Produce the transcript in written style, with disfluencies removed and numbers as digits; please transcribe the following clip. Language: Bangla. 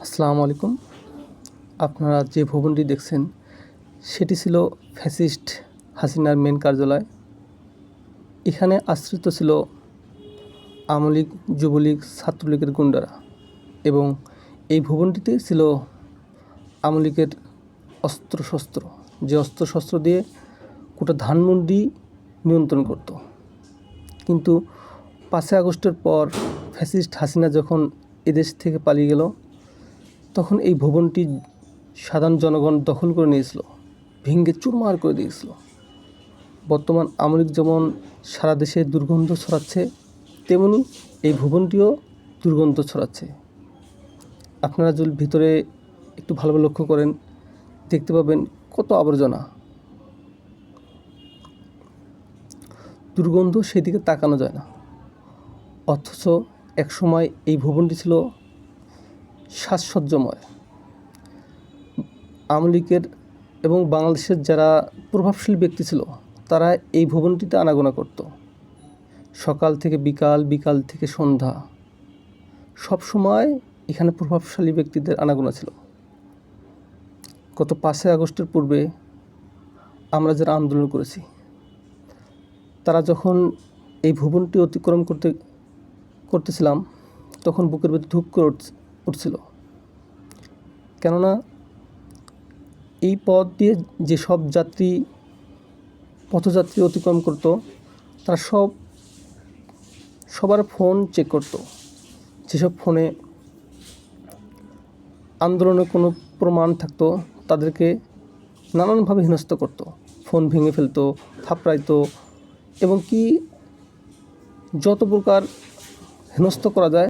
আসসালামু আলাইকুম। আপনারা যে ভবনটি দেখছেন সেটি ছিল ফ্যাসিস্ট হাসিনার মেন কার্যালয়। এখানে আশ্রিত ছিল আওয়ামী লীগ, যুবলীগ, ছাত্রলীগের গুন্ডারা এবং এই ভবনটিতে ছিল আওয়ামী লীগের অস্ত্রশস্ত্র, যে অস্ত্রশস্ত্র দিয়ে গোটা ধানমন্ডি নিয়ন্ত্রণ করত। কিন্তু 5ই আগস্টের পর ফ্যাসিস্ট হাসিনা যখন এদেশ থেকে পালিয়ে গেল, তখন এই ভবনটি সাধারণ জনগণ দখল করে নিয়েছিল, ভেঙে চুরমার করে দিয়েছিল। বর্তমান আওয়ামী লীগ যেমন সারা দেশে দুর্গন্ধ ছড়াচ্ছে, তেমনি এই ভবনটিও দুর্গন্ধ ছড়াচ্ছে। আপনারা যদি ভিতরে একটু ভালোভাবে লক্ষ্য করেন, দেখতে পাবেন কত আবর্জনা। দুর্গন্ধ সেদিকে তাকানো যায় না, অথচ একসময় এই ভবনটি ছিল সাজসজ্জাময়। আওয়ামী লীগের এবং বাংলাদেশের যারা প্রভাবশালী ব্যক্তি ছিল, তারা এই ভবনটিতে আনাগোনা করত। সকাল থেকে বিকাল, বিকাল থেকে সন্ধ্যা, সব সময় এখানে প্রভাবশালী ব্যক্তিদের আনাগোনা ছিল। গত 5ই আগস্টের পূর্বে আমরা যারা আন্দোলন করেছি, তারা যখন এই ভবনটি অতিক্রম করতেছিলাম, তখন বুকের ভেতর ধুক করে উঠছিল। কেননা এই পথ দিয়ে যেসব পথযাত্রী অতিক্রম করত, তারা সবার ফোন চেক করত। যেসব ফোনে আন্দোলনের কোনো প্রমাণ থাকতো, তাদেরকে নানানভাবে হেনস্থ করত। ফোন ভেঙে ফেলতো, থাপড়াইতো, এবং কি যত প্রকার হেনস্থ করা যায়